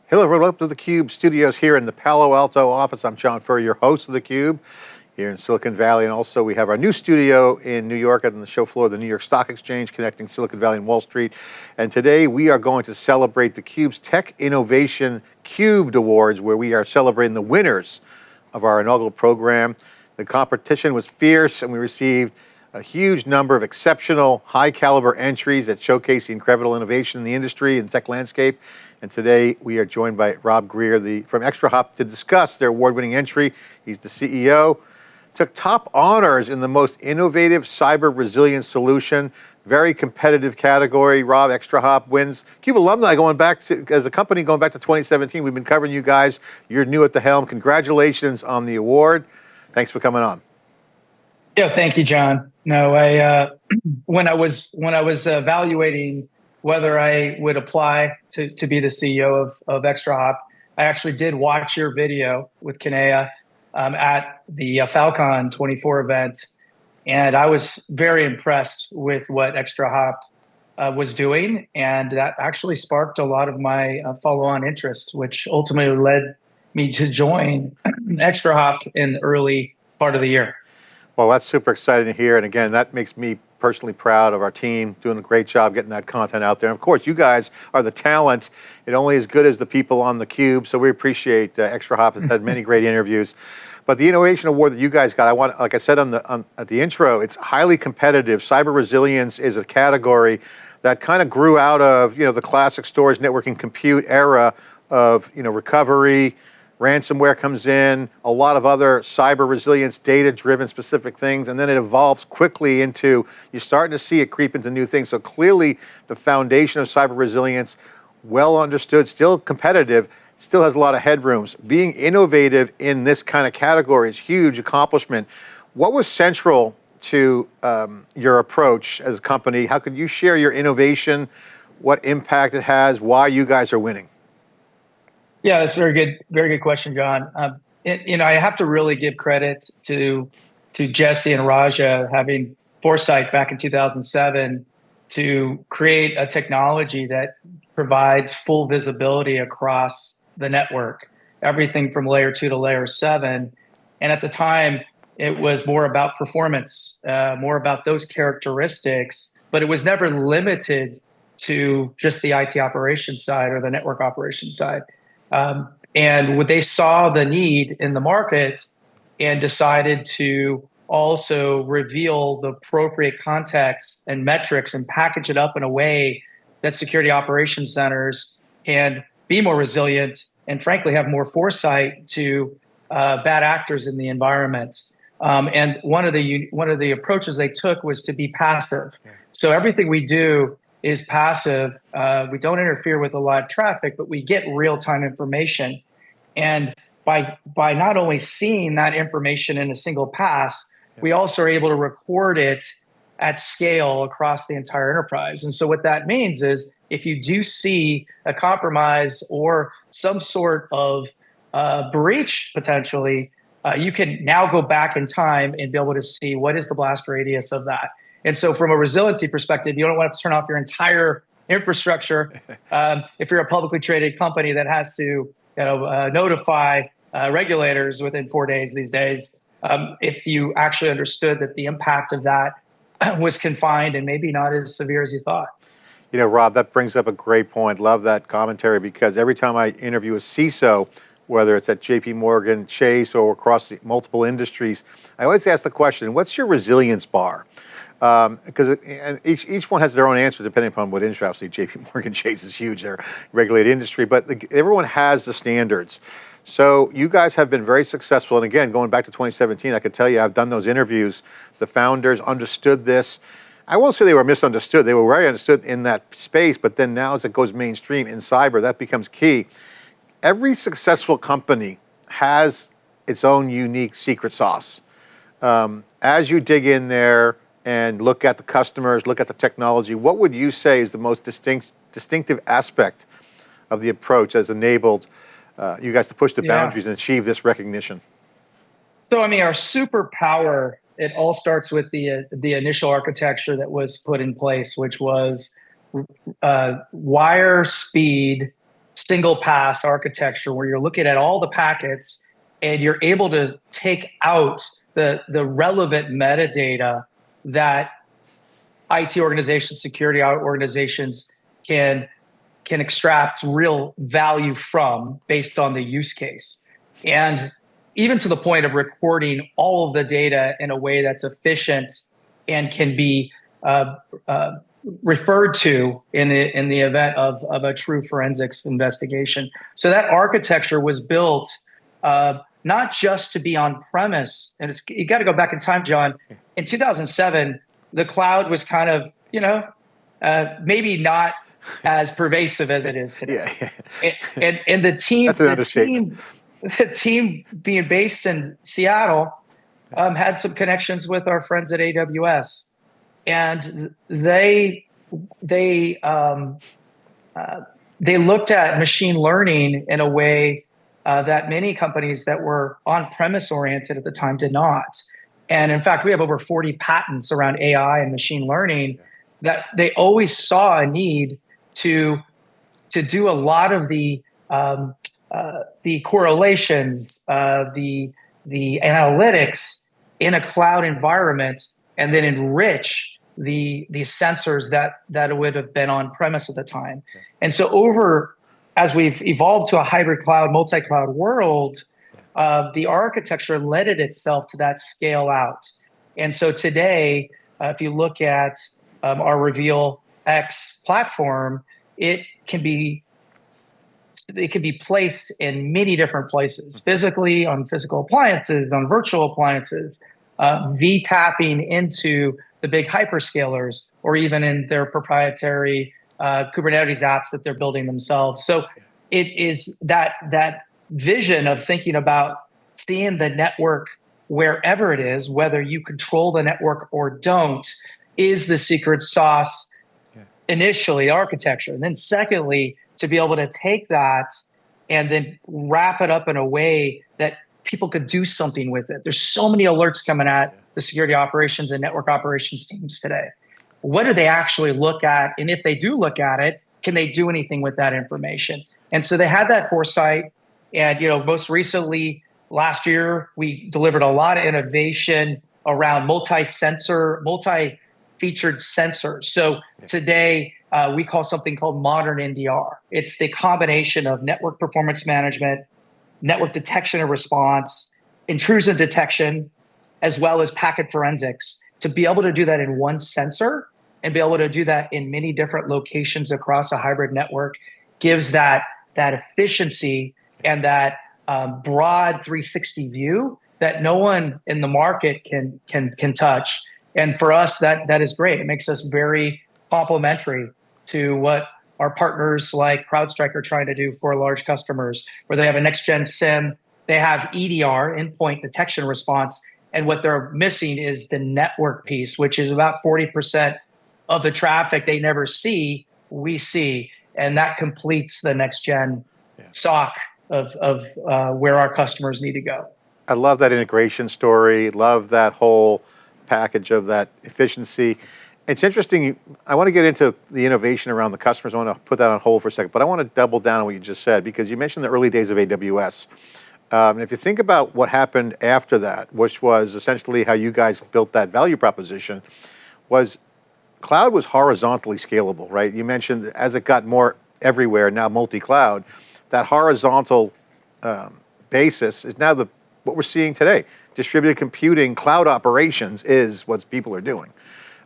Hello, everyone. Welcome to theCUBE studios here in the Palo Alto office. I'm John Furrier, your host of theCUBE here in Silicon Valley. And also we have our new studio in New York on the show floor of the New York Stock Exchange, connecting Silicon Valley and Wall Street. And today we are going to celebrate theCUBE's Tech Innovation Cubed Awards, where we are celebrating the winners of our inaugural program. The competition was fierce and we received a huge number of exceptional, high caliber entries that showcase the incredible innovation in the industry and tech landscape. And today we are joined by Rob Greer from ExtraHop to discuss their award-winning entry. He's the CEO. Took top honors in the most innovative cyber resilience solution. Very competitive category. Rob, ExtraHop wins. CUBE alumni going back to, as a company going back to 2017. We've been covering you guys. You're new at the helm. Congratulations on the award. Thanks for coming on. Yeah, thank you, John. No, when I was evaluating whether I would apply to be the CEO of ExtraHop, I actually did watch your video with Kinea at the Falcon 24 event, and I was very impressed with what ExtraHop was doing, and that actually sparked a lot of my follow-on interest, which ultimately led me to join ExtraHop in the early part of the year. Well, that's super exciting to hear. And again, that makes me personally proud of our team, doing a great job getting that content out there. And of course, you guys are the talent. It only as good as the people on theCUBE. So we appreciate ExtraHop has had many great interviews. But the innovation award that you guys got, like I said at the intro, it's highly competitive. Cyber resilience is a category that kind of grew out of the classic storage, networking, compute era of recovery. Ransomware comes in, a lot of other cyber resilience, data-driven specific things, and then it evolves quickly into, you're starting to see it creep into new things. So clearly the foundation of cyber resilience, well understood, still competitive, still has a lot of headrooms. Being innovative in this kind of category is a huge accomplishment. What was central to your approach as a company? How could you share your innovation, what impact it has, why you guys are winning? Yeah, that's very good question, John. I have to really give credit to Jesse and Raja having foresight back in 2007 to create a technology that provides full visibility across the network, everything from layer 2 to layer 7. And at the time, it was more about performance, more about those characteristics, but it was never limited to just the IT operations side or the network operations side. And when they saw the need in the market and decided to also reveal the appropriate context and metrics and package it up in a way that security operations centers can be more resilient and frankly have more foresight to bad actors in the environment. And one of the approaches they took was to be passive. So everything we do is passive. We don't interfere with the live traffic, but we get real-time information. And by not only seeing that information in a single pass, we also are able to record it at scale across the entire enterprise. And so what that means is if you do see a compromise or some sort of breach potentially, you can now go back in time and be able to see what is the blast radius of that. And so from a resiliency perspective, you don't want to turn off your entire infrastructure if you're a publicly traded company that has to notify regulators within 4 days these days. If you actually understood that the impact of that was confined and maybe not as severe as you thought. Rob, that brings up a great point. Love that commentary, because every time I interview a CISO, whether it's at JP Morgan, Chase, or across multiple industries, I always ask the question, what's your resilience bar? Because each one has their own answer depending upon what industry. Obviously, JP Morgan Chase is huge, they're a regulated industry, but everyone has the standards. So you guys have been very successful. And again, going back to 2017, I could tell you, I've done those interviews. The founders understood this. I won't say they were misunderstood. They were very understood in that space, but then now as it goes mainstream in cyber, that becomes key. Every successful company has its own unique secret sauce. As you dig in there and look at the customers, look at the technology, what would you say is the most distinctive aspect of the approach that's enabled you guys to push the boundaries and achieve this recognition? So, I mean, our superpower, it all starts with the initial architecture that was put in place, which was wire speed single pass architecture where you're looking at all the packets and you're able to take out the relevant metadata that IT organizations, security organizations can extract real value from based on the use case. And even to the point of recording all of the data in a way that's efficient and can be referred to in the event of a true forensics investigation. So that architecture was built not just to be on premise, and you got to go back in time, John. In 2007, the cloud was kind of, maybe not as pervasive as it is today. Yeah. And the team, that's an understatement. The team being based in Seattle had some connections with our friends at AWS, and they looked at machine learning in a way that many companies that were on-premise oriented at the time did not. And in fact, we have over 40 patents around AI and machine learning that they always saw a need to do a lot of the correlations, the analytics in a cloud environment, and then enrich the sensors that would have been on premise at the time. And so as we've evolved to a hybrid cloud, multi-cloud world, the architecture led itself to that scale out. And so today, if you look at our RevealX platform, it can be placed in many different places, physically on physical appliances, on virtual appliances, V-tapping into the big hyperscalers, or even in their proprietary Kubernetes apps that they're building themselves. So it is that vision of thinking about seeing the network wherever it is, whether you control the network or don't, is the secret sauce. Initially, architecture, and then secondly, to be able to take that and then wrap it up in a way that people could do something with it. There's so many alerts coming at the security operations and network operations teams today. What do they actually look at? And if they do look at it, can they do anything with that information? And so they had that foresight. And most recently, last year, we delivered a lot of innovation around multi-featured sensors. So today, we call something called modern NDR. It's the combination of network performance management, network detection and response, intrusion detection, as well as packet forensics, to be able to do that in one sensor and be able to do that in many different locations across a hybrid network gives that efficiency and that broad 360 view that no one in the market can touch. And for us, that is great. It makes us very complementary to what our partners like CrowdStrike are trying to do for large customers, where they have a next-gen SIEM, they have EDR, endpoint detection response, and what they're missing is the network piece, which is about 40% of the traffic they never see, we see. And that completes the next-gen SOC of where our customers need to go. I love that integration story, love that whole package of that efficiency. It's interesting, I want to get into the innovation around the customers. I want to put that on hold for a second, but I want to double down on what you just said, because you mentioned the early days of AWS. And if you think about what happened after that, which was essentially how you guys built that value proposition, was cloud was horizontally scalable, right? You mentioned as it got more everywhere, now multi-cloud, that horizontal basis is now what we're seeing today. Distributed computing, cloud operations is what people are doing.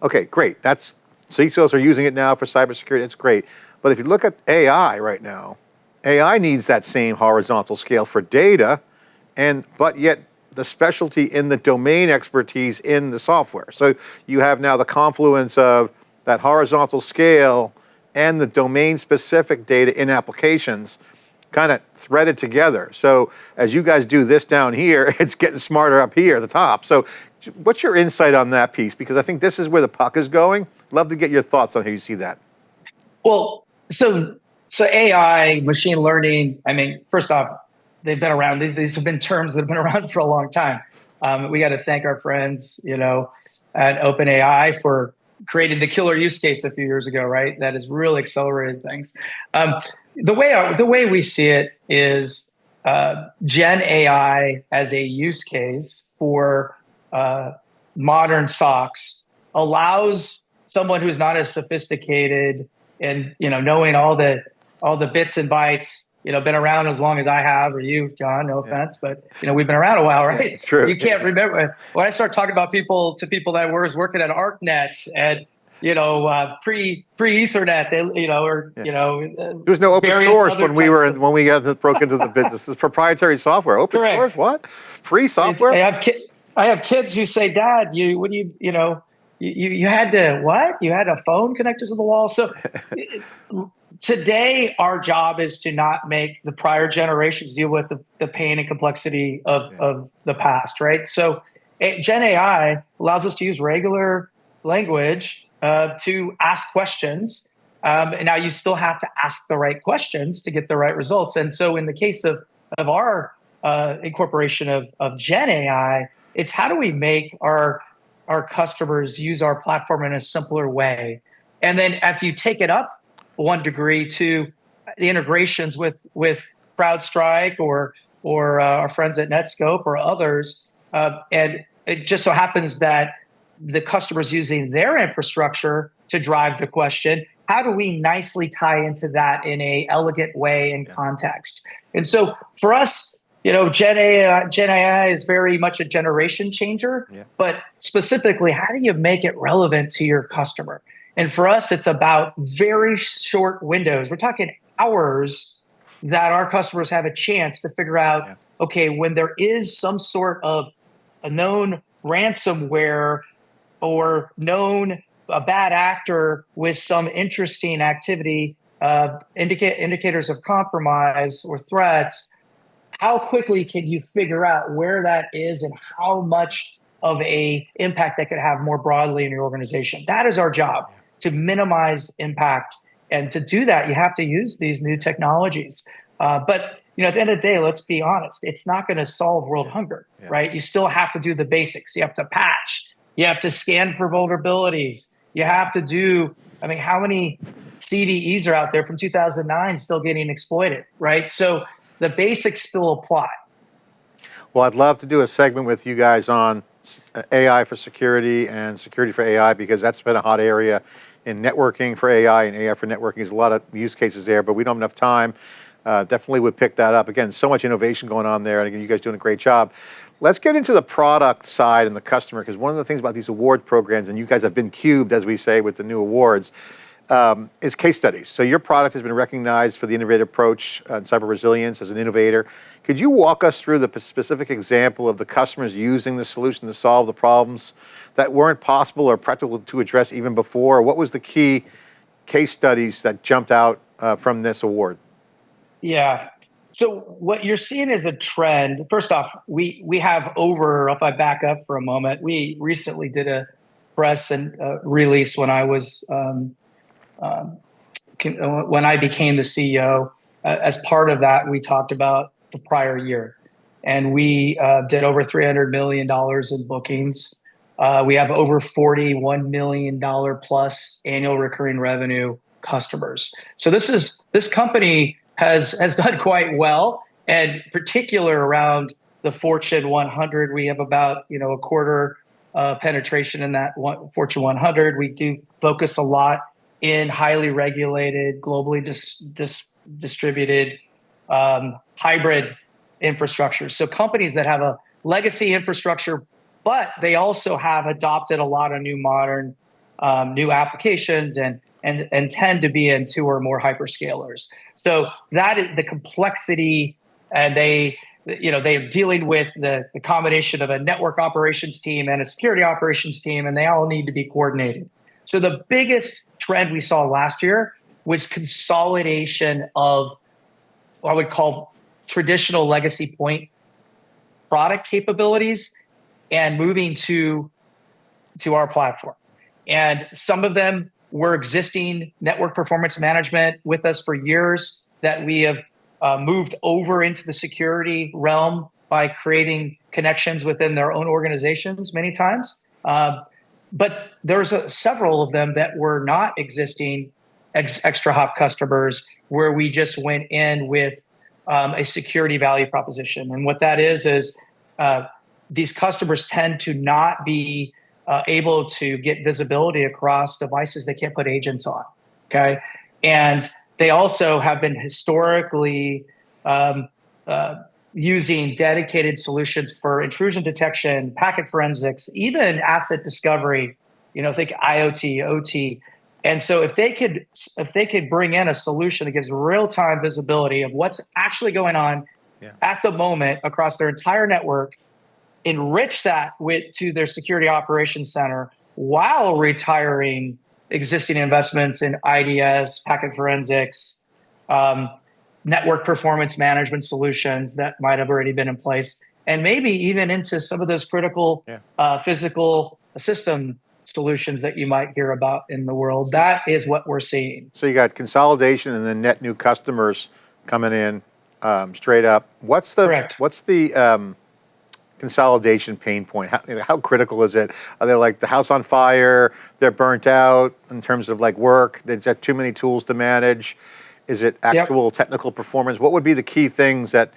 Okay, great. CISOs are using it now for cybersecurity. It's great. But if you look at AI right now, AI needs that same horizontal scale for data, but yet the specialty in the domain expertise in the software. So you have now the confluence of that horizontal scale and the domain-specific data in applications kind of threaded together. So as you guys do this down here, it's getting smarter up here at the top. So what's your insight on that piece? Because I think this is where the puck is going. Love to get your thoughts on how you see that. Well, so AI, machine learning, I mean, first off, they've been around. These have been terms that have been around for a long time. We got to thank our friends, at OpenAI for created the killer use case a few years ago, right? That has really accelerated things. The way we see it is Gen AI as a use case for modern SOCs allows someone who's not as sophisticated and knowing all the bits and bytes. Been around as long as I have, or you, John. No offense, but we've been around a while, right? Yeah, it's true. You can't remember when I start talking about people that was working at ArcNet and pre Ethernet. There was no open source when we broke into the business. This proprietary software, open Correct. source, what? Free software? I have kids who say, "Dad, you had to what? You had a phone connected to the wall." So today, our job is to not make the prior generations deal with the pain and complexity of the past, right? So Gen AI allows us to use regular language to ask questions. And now you still have to ask the right questions to get the right results. And so in the case of our incorporation of Gen AI, it's how do we make our customers use our platform in a simpler way? And then if you take it up one degree to the integrations with CrowdStrike or our friends at Netscope or others, and it just so happens that the customer's using their infrastructure to drive the question, how do we nicely tie into that in a elegant way and context? And so for us, Gen AI is very much a generation changer, but specifically, how do you make it relevant to your customer? And for us, it's about very short windows. We're talking hours that our customers have a chance to figure out, okay, when there is some sort of a known ransomware or known a bad actor with some interesting activity, indicators of compromise or threats, how quickly can you figure out where that is and how much of a impact that could have more broadly in your organization? That is our job, to minimize impact. And to do that, you have to use these new technologies. But at the end of the day, let's be honest, it's not going to solve world hunger, right? You still have to do the basics. You have to patch. You have to scan for vulnerabilities. You have to do, how many CVEs are out there from 2009 still getting exploited, right? So the basics still apply. Well, I'd love to do a segment with you guys on AI for security and security for AI, because that's been a hot area in networking for AI, and AI for networking. There's a lot of use cases there, but we don't have enough time. Definitely would pick that up. Again, so much innovation going on there, and again, you guys doing a great job. Let's get into the product side and the customer, because one of the things about these award programs, and you guys have been cubed, as we say, with the new awards, is case studies. So your product has been recognized for the innovative approach on cyber resilience as an innovator. Could you walk us through the specific example of the customers using the solution to solve the problems that weren't possible or practical to address even before? What was the key case studies that jumped out from this award? Yeah. So what you're seeing is a trend. First off, we have if I back up for a moment, we recently did a press and release when I was when I became the CEO. As part of that, we talked about the prior year, and we did over $300 million in bookings. We have over $41 million plus annual recurring revenue customers. So this company has done quite well, and particular around the Fortune 100. We have about a quarter penetration in that Fortune 100. We do focus a lot in highly regulated, globally distributed hybrid infrastructure. So companies that have a legacy infrastructure, but they also have adopted a lot of new modern new applications and tend to be in two or more hyperscalers. So that is the complexity, and they're dealing with the combination of a network operations team and a security operations team, and they all need to be coordinated. So the biggest trend we saw last year was consolidation of what I would call traditional legacy point product capabilities and moving to our platform. And some of them were existing network performance management with us for years that we have moved over into the security realm by creating connections within their own organizations many times. But there's several of them that were not existing ExtraHop customers where we just went in with a security value proposition. And what that is these customers tend to not be able to get visibility across devices they can't put agents on, okay? And they also have been historically using dedicated solutions for intrusion detection, packet forensics, even asset discovery, think IoT, OT. And so if they could bring in a solution that gives real-time visibility of what's actually going on at the moment across their entire network, enrich that to their security operations center while retiring existing investments in IDS, packet forensics, network performance management solutions that might have already been in place, and maybe even into some of those critical physical system solutions that you might hear about in the world. That is what we're seeing. So you got consolidation and then net new customers coming in straight up. What's the consolidation pain point? How critical is it? Are they like the house on fire? They're burnt out in terms of like work. They've got too many tools to manage. Is it actual technical performance? What would be the key things that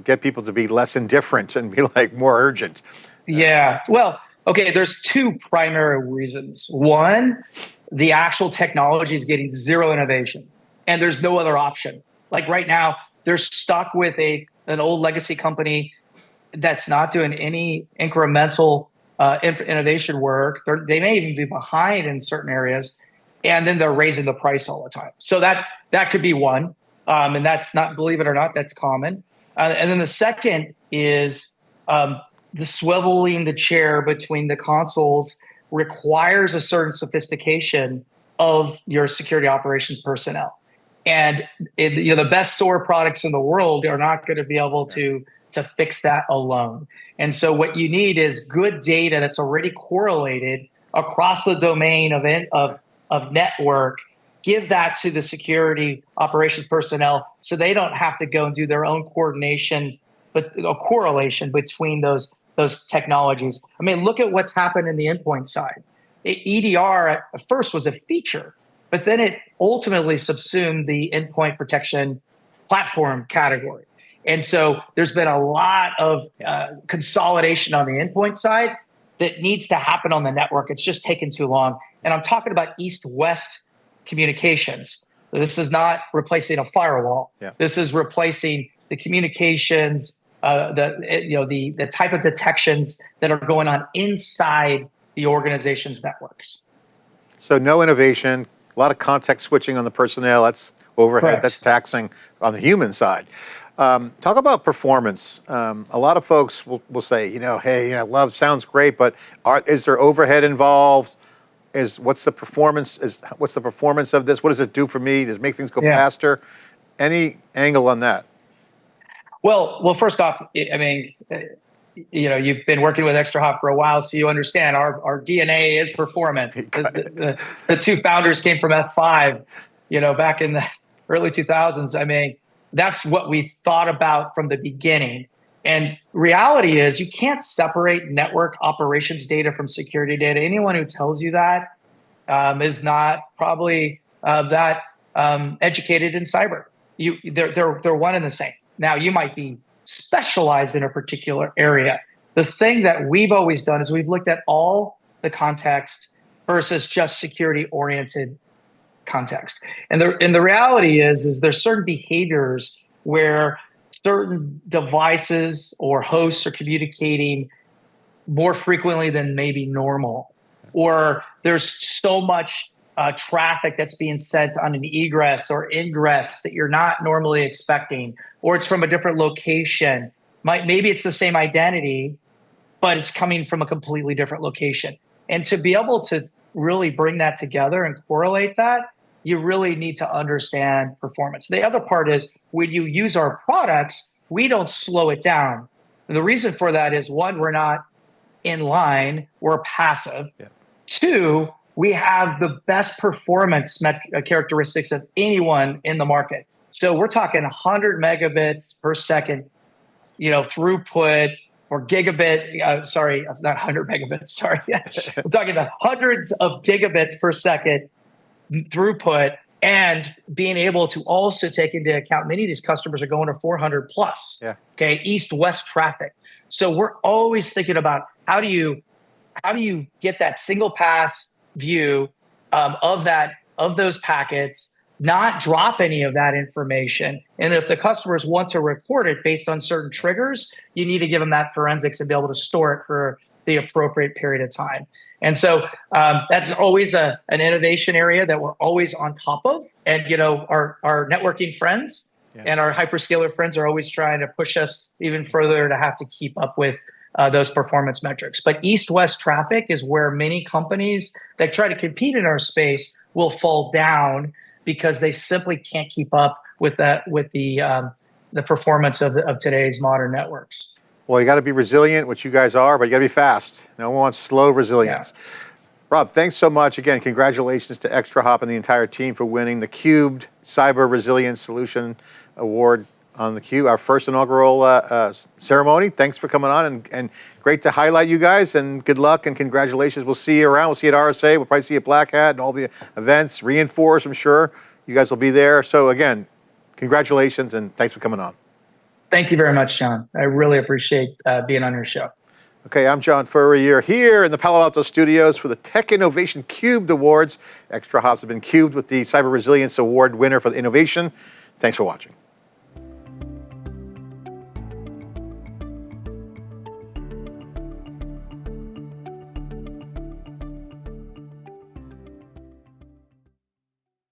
get people to be less indifferent and be like more urgent? Yeah. Well, okay. There's two primary reasons. One, the actual technology is getting zero innovation, and there's no other option. Like right now, they're stuck with an old legacy company that's not doing any incremental innovation work. They may even be behind in certain areas, and then they're raising the price all the time. So that could be one, and that's not, believe it or not, that's common. And then the second is the swiveling the chair between the consoles requires a certain sophistication of your security operations personnel. And the best SOAR products in the world are not going to be able to fix that alone. And so what you need is good data that's already correlated across the domain of network. Give that to the security operations personnel so they don't have to go and do their own coordination, but a correlation between those technologies. I mean, look at what's happened in the endpoint side. EDR at first was a feature, but then it ultimately subsumed the endpoint protection platform category. And so there's been a lot of consolidation on the endpoint side that needs to happen on the network. It's just taken too long. And I'm talking about east-west communications. This is not replacing a firewall. This is replacing the communications, the type of detections that are going on inside the organization's networks. So no innovation, a lot of context switching on the personnel. That's overhead. Correct. That's taxing on the human side. Talk about performance. A lot of folks will say, hey, love sounds great, but is there overhead involved? What's the performance of this? What does it do for me? Does it make things go faster? Any angle on that? Well, first off, I mean, you've been working with ExtraHop for a while, so you understand our DNA is performance. The two founders came from F5, back in the early 2000s. I mean, that's what we thought about from the beginning. And reality is you can't separate network operations data from security data. Anyone who tells you that is not probably that educated in cyber. They're one and the same. Now, you might be specialized in a particular area. The thing that we've always done is we've looked at all the context versus just security-oriented context. And the reality is there's certain behaviors where certain devices or hosts are communicating more frequently than maybe normal, or there's so much traffic that's being sent on an egress or ingress that you're not normally expecting, or it's from a different location. Maybe it's the same identity, but it's coming from a completely different location. And to be able to really bring that together and correlate that, you really need to understand performance. The other part is when you use our products, we don't slow it down. And the reason for that is, one, we're not in line, we're passive. Two, we have the best performance characteristics of anyone in the market. So we're talking 100 megabits per second, throughput or gigabit, sorry, not 100 megabits, sorry. I'm talking about hundreds of gigabits per second throughput, and being able to also take into account many of these customers are going to 400 plus, okay, east-west traffic. So we're always thinking about how do you get that single pass view of those packets, not drop any of that information. And if the customers want to record it based on certain triggers, you need to give them that forensics and be able to store it for the appropriate period of time. And so that's always an innovation area that we're always on top of. And our networking friends and our hyperscaler friends are always trying to push us even further to have to keep up with those performance metrics. But east-west traffic is where many companies that try to compete in our space will fall down because they simply can't keep up with the performance of today's modern networks. Well, you got to be resilient, which you guys are, but you got to be fast. No one wants slow resilience. Yeah. Rob, thanks so much. Again, congratulations to ExtraHop and the entire team for winning the CUBE Cyber Resilience Solution Award on theCUBE, our first inaugural ceremony. Thanks for coming on, and great to highlight you guys, and good luck and congratulations. We'll see you around. We'll see you at RSA. We'll probably see you at Black Hat and all the events. Reinforce, I'm sure. You guys will be there. So again, congratulations and thanks for coming on. Thank you very much, John. I really appreciate being on your show. Okay, I'm John Furrier here in the Palo Alto studios for the Tech Innovation CUBE Awards. ExtraHops have been cubed with the Cyber Resilience Award winner for the innovation. Thanks for watching.